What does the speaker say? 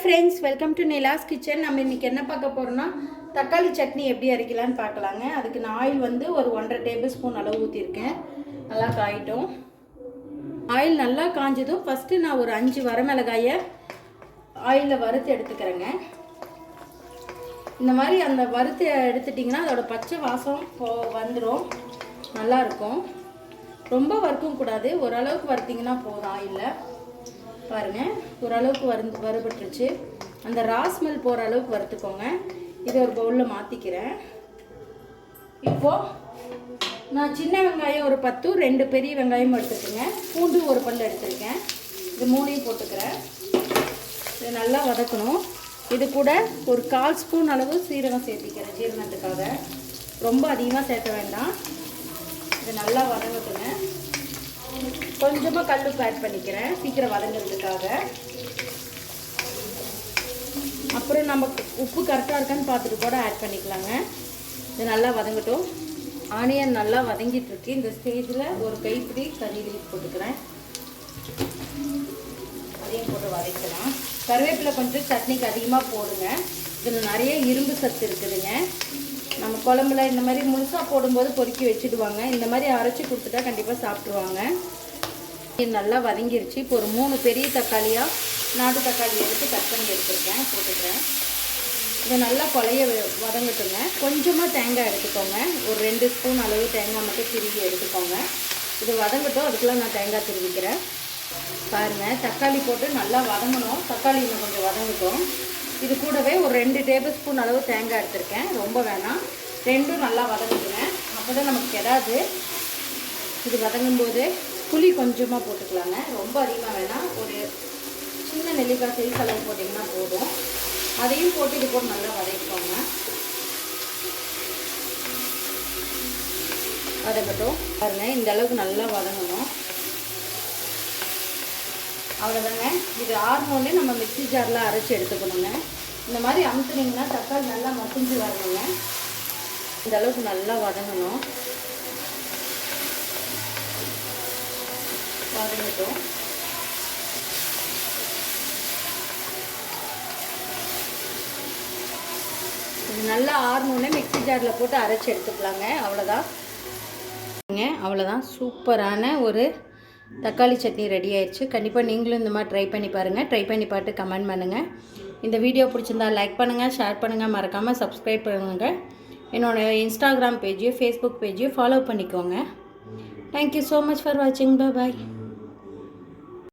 Friends, welcome to Nila's kitchen. நம்ம இன்றைக்கி என்ன பார்க்க போகிறோம்னா தக்காளி சட்னி எப்படி அரைக்கலான்னு பார்க்கலாங்க. அதுக்கு நான் ஆயில் வந்து ஒரு 1.5 டேபிள் ஸ்பூன் அளவு ஊற்றிருக்கேன். நல்லா காயிட்டும். ஆயில் நல்லா காஞ்சதும் ஃபஸ்ட்டு நான் ஒரு 5 வரமிளகாயை ஆயிலில் வறுத்து எடுத்துக்கிறேங்க. இந்த மாதிரி அந்த வறுத்து எடுத்துட்டிங்கன்னா அதோட பச்சை வாசம் வந்துடும், நல்லாயிருக்கும். ரொம்ப வறுக்கவும் கூடாது, ஓரளவுக்கு வறுத்திங்கன்னா போதும். ஆயிலில் பாருங்கள், ஓரளவுக்கு வறுபட்டுருச்சு. அந்த ராஸ்மெல் போகிற அளவுக்கு வறுத்துக்கோங்க. இதை ஒரு பவுலில் மாற்றிக்கிறேன். இப்போது நான் சின்ன வெங்காயம் ஒரு 10, 2 பெரிய வெங்காயம் எடுத்துக்கோங்க. பூண்டு ஒரு பல் எடுத்துருக்கேன். இது 3ஐயும் போட்டுக்கிறேன். இது நல்லா வதக்கணும். இது கூட ஒரு 1/4 ஸ்பூன் அளவு சீரகம் சேர்த்திக்கிறேன், ஜீரணத்துக்காக. ரொம்ப அதிகமாக சேர்க்க வேண்டாம். இது நல்லா வதங்கட்டுங்க. கொஞ்சமாக கல்லுப்பு ஆட் பண்ணிக்கிறேன், சீக்கிரம் வதங்கிறதுக்காக. அப்புறம் நமக்கு உப்பு கரெக்டாக இருக்கான்னு பார்த்துட்டு கூட ஆட் பண்ணிக்கலாங்க. இது நல்லா வதங்கட்டும். ஆனியன் நல்லா வதங்கிட்டுருக்கு. இந்த ஸ்டேஜில் ஒரு கைப்பிடி கறி லீஃப் போட்டுக்கிறேன். அதையும் போட்டு வதக்கலாம். கருவேப்பிலை கொஞ்சம் சட்னிக்கு அதிகமாக போடுங்க. இதில் நிறைய இரும்பு சத்து இருக்குதுங்க. நம்ம குழம்புல இந்த மாதிரி முழுசாக போடும்போது பொறுக்கி வச்சுடுவாங்க. இந்த மாதிரி அரைச்சி கொடுத்துட்டா கண்டிப்பாக சாப்பிட்ருவாங்க. இது நல்லா வதங்கிருச்சு. இப்போ ஒரு 3 பெரிய தக்காளியாக நாட்டு தக்காளி எடுத்து கட் பண்ணி எடுத்துருக்கேன், போட்டுக்கிறேன். இதை நல்லா கொலைய வதங்கட்டுங்க. கொஞ்சமாக தேங்காய் எடுத்துக்கோங்க. ஒரு 2 ஸ்பூன் அளவு தேங்காய் மட்டும் திருவி எடுத்துக்கோங்க. இது வதங்கட்டும், அதுக்கெலாம் நான் தேங்காய் திருவிக்கிறேன். பாருங்கள், தக்காளி போட்டு நல்லா வதங்கணும். தக்காளி இன்னும் கொஞ்சம் வதங்கட்டும். இது கூடவே ஒரு 2 டேபிள் ஸ்பூன் அளவு தேங்காய் எடுத்துருக்கேன், ரொம்ப வேணாம். 2ம் நல்லா வதங்குதுங்க, அப்போ தான் நமக்கு கெடாது. இது வதங்கும்போது புளி கொஞ்சமாக போட்டுக்கலாங்க, ரொம்ப அதிகமாக வேணாம். ஒரு சின்ன நெல்லிக்காய் சைஸ் அளவு போட்டிங்கன்னா போதும். அதையும் போட்டு இது போட்டு நல்லா வதக்கிக்கோங்க. வதங்கட்டும். பாருங்கள், இந்த அளவுக்கு நல்லா வதங்கணும். அவ்வளோதாங்க. இது ஆறுனோடனே நம்ம மிக்ஸி ஜாரில் அரைச்சி எடுத்துக்கணுங்க. இந்த மாதிரி அமுத்துனீங்கன்னா தக்காளி நல்லா மசிஞ்சு வரணுங்க. இந்த அளவுக்கு நல்லா வதங்கணும். வதங்கட்டும். இது நல்லா ஆறுனோடனே மிக்ஸி ஜாரில் போட்டு அரைச்சி எடுத்துக்கலாங்க. அவ்வளோதான் சூப்பரான ஒரு தக்காளி சட்னி ரெடி ஆயிடுச்சு. கண்டிப்பாக நீங்களும் இந்த மாதிரி ட்ரை பண்ணி பாருங்கள். ட்ரை பண்ணி பார்த்து கமெண்ட் பண்ணுங்கள். இந்த வீடியோ பிடிச்சிருந்தா லைக் பண்ணுங்கள், ஷேர் பண்ணுங்கள், மறக்காமல் சப்ஸ்கிரைப் பண்ணுங்கள். என்னோடய இன்ஸ்டாகிராம் பேஜையும் ஃபேஸ்புக் பேஜையும் ஃபாலோ பண்ணிக்கோங்க. தேங்க்யூ ஸோ மச் ஃபார் வாட்சிங். பாய்.